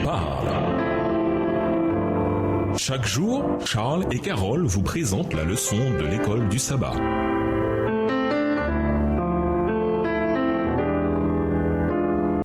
parle. Chaque jour, Charles et Carole vous présentent la leçon de l'école du sabbat.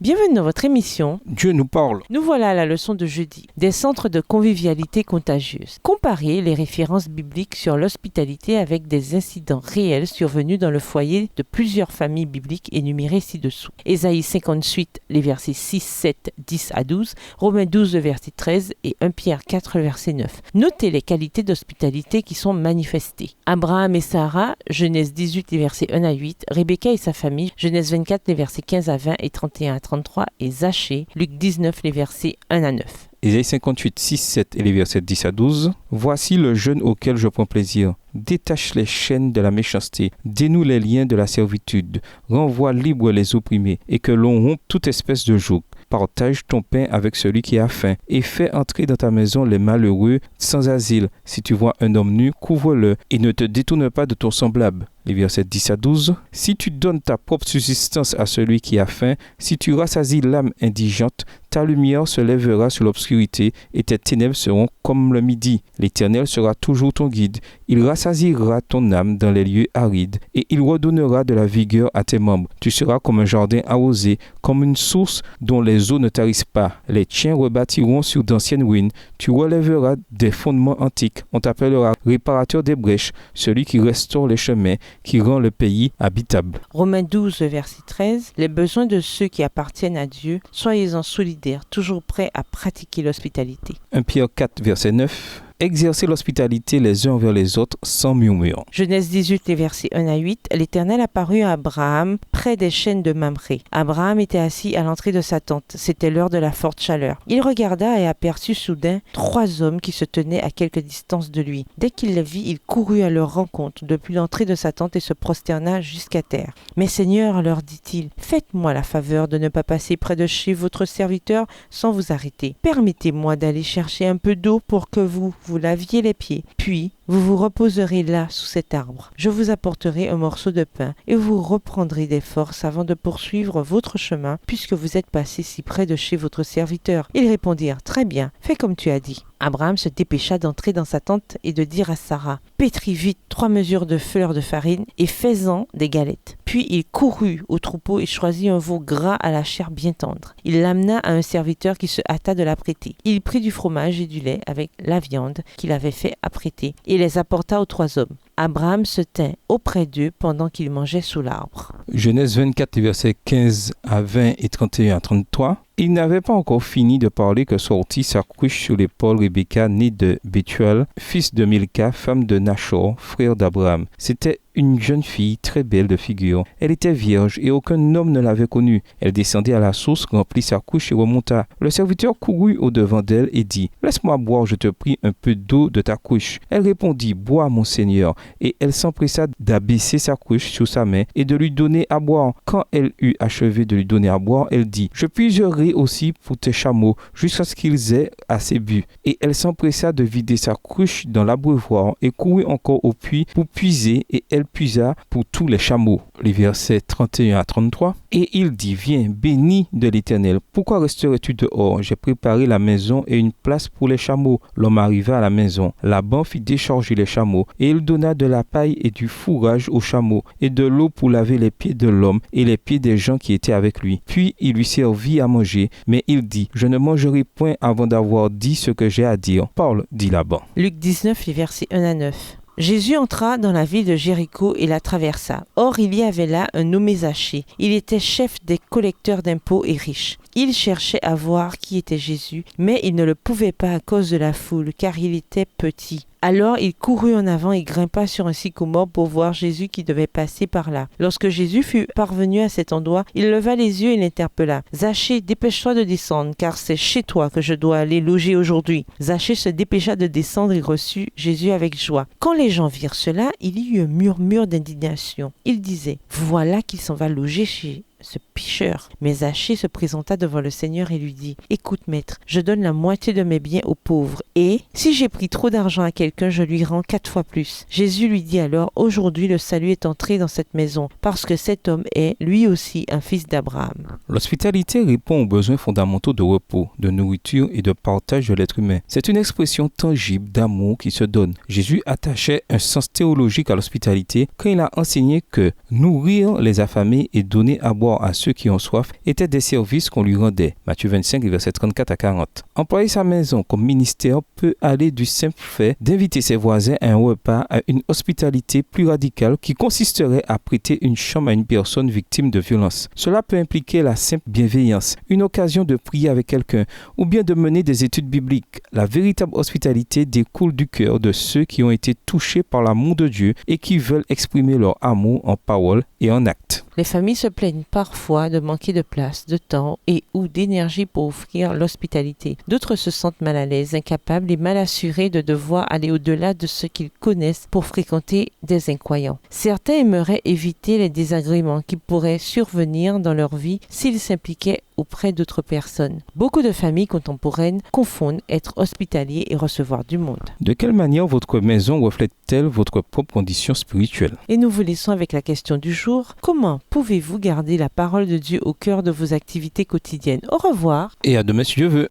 Bienvenue dans votre émission Dieu nous parle. Nous voilà à la leçon de jeudi, des centres de convivialité contagieuse. Comparez les références bibliques sur l'hospitalité avec des incidents réels survenus dans le foyer de plusieurs familles bibliques énumérées ci-dessous. Ésaïe 58, les versets 6, 7, 10 à 12, Romains 12, le verset 13 et 1 Pierre 4, le verset 9. Notez les qualités d'hospitalité qui sont manifestées. Abraham et Sarah, Genèse 18, les versets 1 à 8, Rebecca et sa famille, Genèse 24, les versets 15 à 20 et 31 à 33 et Zachée, Luc 19, les versets 1 à 9. Ésaïe 58, 6, 7 et les versets 10 à 12. Voici le jeûne auquel je prends plaisir. Détache les chaînes de la méchanceté, dénoue les liens de la servitude, renvoie libres les opprimés, et que l'on rompe toute espèce de joug. Partage ton pain avec celui qui a faim, et fais entrer dans ta maison les malheureux sans asile. Si tu vois un homme nu, couvre-le, et ne te détourne pas de ton semblable. Les versets 10 à 12. Si tu donnes ta propre subsistance à celui qui a faim, si tu rassasies l'âme indigente, ta lumière se lèvera sur l'obscurité, et tes ténèbres seront comme le midi. L'Éternel sera toujours ton guide. Il rassasiera ton âme dans les lieux arides, et il redonnera de la vigueur à tes membres. Tu seras comme un jardin arrosé, comme une source dont les eaux ne tarissent pas. Les tiens rebâtiront sur d'anciennes ruines. Tu relèveras des fondements antiques. On t'appellera réparateur des brèches, celui qui restaure les chemins, qui rend le pays habitable. Romains 12, verset 13. Les besoins de ceux qui appartiennent à Dieu, soyez-en solidaires, toujours prêts à pratiquer l'hospitalité. 1 Pierre 4, verset 9. Exercez l'hospitalité les uns envers les autres sans murmure. Genèse 18, les versets 1 à 8. L'Éternel apparut à Abraham près des chênes de Mamré. Abraham était assis à l'entrée de sa tente. C'était l'heure de la forte chaleur. Il regarda et aperçut soudain 3 hommes qui se tenaient à quelque distance de lui. Dès qu'il les vit, il courut à leur rencontre depuis l'entrée de sa tente et se prosterna jusqu'à terre. « Mais Seigneur, leur dit-il, faites-moi la faveur de ne pas passer près de chez votre serviteur sans vous arrêter. Permettez-moi d'aller chercher un peu d'eau pour que vous laviez les pieds. Puis, vous vous reposerez là sous cet arbre. Je vous apporterai un morceau de pain et vous reprendrez des forces avant de poursuivre votre chemin puisque vous êtes passé si près de chez votre serviteur. » Ils répondirent, « Très bien, fais comme tu as dit. » Abraham se dépêcha d'entrer dans sa tente et de dire à Sarah, « Pétris vite 3 mesures de fleur de farine et fais-en des galettes. » Puis il courut au troupeau et choisit un veau gras à la chair bien tendre. Il l'amena à un serviteur qui se hâta de l'apprêter. Il prit du fromage et du lait avec la viande qu'il avait fait apprêter et les apporta aux 3 hommes. Abraham se tint auprès d'eux pendant qu'ils mangeaient sous l'arbre. Genèse 24, versets 15 à 20 et 31 à 33. Il n'avait pas encore fini de parler que sortit sa couche sur l'épaule Rebecca, née de Bethuel, fils de Milca, femme de Nachor, frère d'Abraham. C'était une jeune fille très belle de figure. Elle était vierge et aucun homme ne l'avait connue. Elle descendit à la source, remplit sa couche et remonta. Le serviteur courut au-devant d'elle et dit, « Laisse-moi boire, je te prie, un peu d'eau de ta couche. » Elle répondit, « Bois, mon Seigneur. » Et elle s'empressa d'abaisser sa couche sur sa main et de lui donner à boire. Quand elle eut achevé de lui donner à boire, elle dit, « Je puiserai aussi pour tes chameaux jusqu'à ce qu'ils aient assez bu. » Et elle s'empressa de vider sa couche dans l'abreuvoir et courut encore au puits pour puiser et elle puisa pour tous les chameaux. Les versets 31 à 33. Et il dit, « Viens, béni de l'Éternel, pourquoi resterais-tu dehors? J'ai préparé la maison et une place pour les chameaux. » L'homme arriva à la maison. Laban fit décharger les chameaux et il donna de la paille et du fourrage aux chameaux et de l'eau pour laver les pieds de l'homme et les pieds des gens qui étaient avec lui. Puis il lui servit à manger, mais il dit, « Je ne mangerai point avant d'avoir dit ce que j'ai à dire. » Parle, dit Laban. Luc 19, les versets 1 à 9. Jésus entra dans la ville de Jéricho et la traversa. Or, il y avait là un nommé Zachée. Il était chef des collecteurs d'impôts et riche. Il cherchait à voir qui était Jésus, mais il ne le pouvait pas à cause de la foule, car il était petit. Alors il courut en avant et grimpa sur un sycomore pour voir Jésus qui devait passer par là. Lorsque Jésus fut parvenu à cet endroit, il leva les yeux et l'interpella. « Zachée, dépêche-toi de descendre, car c'est chez toi que je dois aller loger aujourd'hui. » Zachée se dépêcha de descendre et reçut Jésus avec joie. Quand les gens virent cela, il y eut un murmure d'indignation. Ils disaient, « Voilà qu'il s'en va loger chez ce pécheur. Mais Zachée se présenta devant le Seigneur et lui dit « Écoute, maître, je donne la moitié de mes biens aux pauvres, et si j'ai pris trop d'argent à quelqu'un, je lui rends 4 fois plus. » Jésus lui dit alors « Aujourd'hui, le salut est entré dans cette maison, parce que cet homme est, lui aussi, un fils d'Abraham. » L'hospitalité répond aux besoins fondamentaux de repos, de nourriture et de partage de l'être humain. C'est une expression tangible d'amour qui se donne. Jésus attachait un sens théologique à l'hospitalité quand il a enseigné que nourrir les affamés et donner à boire à ceux qui ont soif étaient des services qu'on lui rendait. Matthieu 25, versets 34 à 40. Employer sa maison comme ministère peut aller du simple fait d'inviter ses voisins à un repas à une hospitalité plus radicale qui consisterait à prêter une chambre à une personne victime de violence. Cela peut impliquer la simple bienveillance, une occasion de prier avec quelqu'un ou bien de mener des études bibliques. La véritable hospitalité découle du cœur de ceux qui ont été touchés par l'amour de Dieu et qui veulent exprimer leur amour en parole et en acte. Les familles se plaignent parfois de manquer de place, de temps et ou d'énergie pour offrir l'hospitalité. D'autres se sentent mal à l'aise, incapables et mal assurés de devoir aller au-delà de ce qu'ils connaissent pour fréquenter des incroyants. Certains aimeraient éviter les désagréments qui pourraient survenir dans leur vie s'ils s'impliquaient auprès d'autres personnes. Beaucoup de familles contemporaines confondent être hospitalier et recevoir du monde. De quelle manière votre maison reflète-t-elle votre propre condition spirituelle? Et nous vous laissons avec la question du jour. Comment pouvez-vous garder la parole de Dieu au cœur de vos activités quotidiennes? Au revoir. Et à demain si Dieu veut.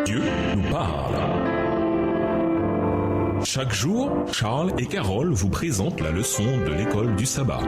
Dieu nous parle. Chaque jour, Charles et Carole vous présentent la leçon de l'école du sabbat.